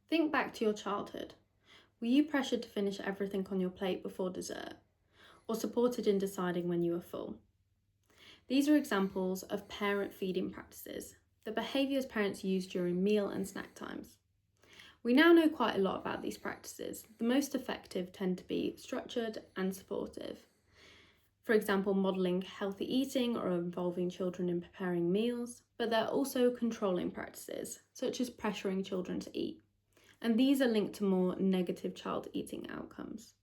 Think back to your childhood. Were you pressured to finish everything on your plate before dessert, or supported in deciding when you were full? These are examples of parent feeding practices, the behaviours parents use during meal and snack times. We now know quite a lot about these practices. The most effective tend to be structured and supportive. For example, modelling healthy eating or involving children in preparing meals, but there are also controlling practices, such as pressuring children to eat. And these are linked to more negative child eating outcomes.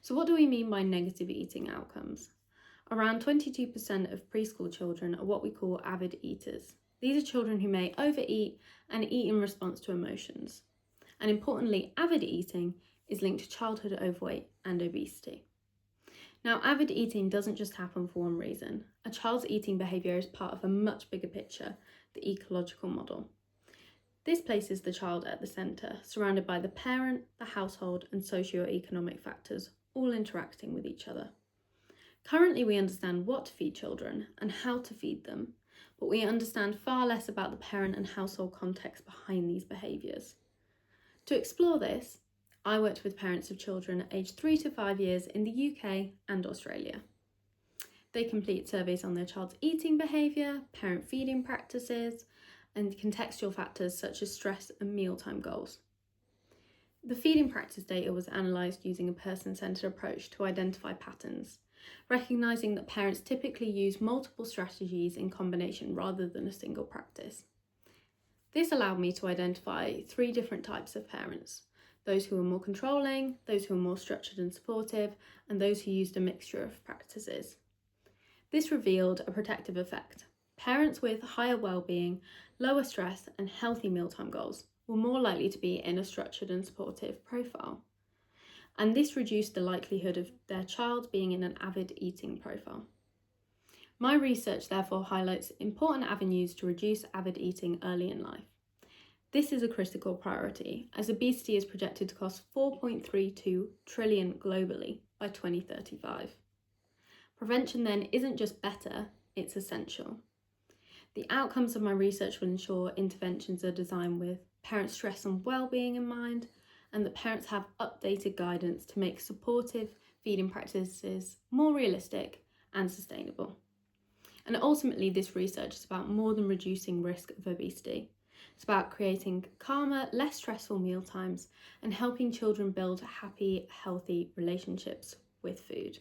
So what do we mean by negative eating outcomes? Around 22% of preschool children are what we call avid eaters. These are children who may overeat and eat in response to emotions. And importantly, avid eating is linked to childhood overweight and obesity. Now, avid eating doesn't just happen for one reason. A child's eating behaviour is part of a much bigger picture, the ecological model. This places the child at the centre, surrounded by the parent, the household, and socio-economic factors, all interacting with each other. Currently, we understand what to feed children and how to feed them, but we understand far less about the parent and household context behind these behaviours. To explore this, I worked with parents of children aged 3 to 5 years in the UK and Australia. They complete surveys on their child's eating behaviour, parent feeding practices, and contextual factors such as stress and mealtime goals. The feeding practice data was analysed using a person-centred approach to identify patterns, recognising that parents typically use multiple strategies in combination rather than a single practice. This allowed me to identify 3 different types of parents: those who were more controlling, those who were more structured and supportive, and those who used a mixture of practices. This revealed a protective effect. Parents with higher well-being, lower stress, and healthy mealtime goals were more likely to be in a structured and supportive profile. And this reduced the likelihood of their child being in an avid eating profile. My research therefore highlights important avenues to reduce avid eating early in life. This is a critical priority, as obesity is projected to cost $4.32 trillion globally by 2035. Prevention then isn't just better, it's essential. The outcomes of my research will ensure interventions are designed with parent stress and well-being in mind, and that parents have updated guidance to make supportive feeding practices more realistic and sustainable. And ultimately, this research is about more than reducing risk of obesity. It's about creating calmer, less stressful mealtimes and helping children build happy, healthy relationships with food.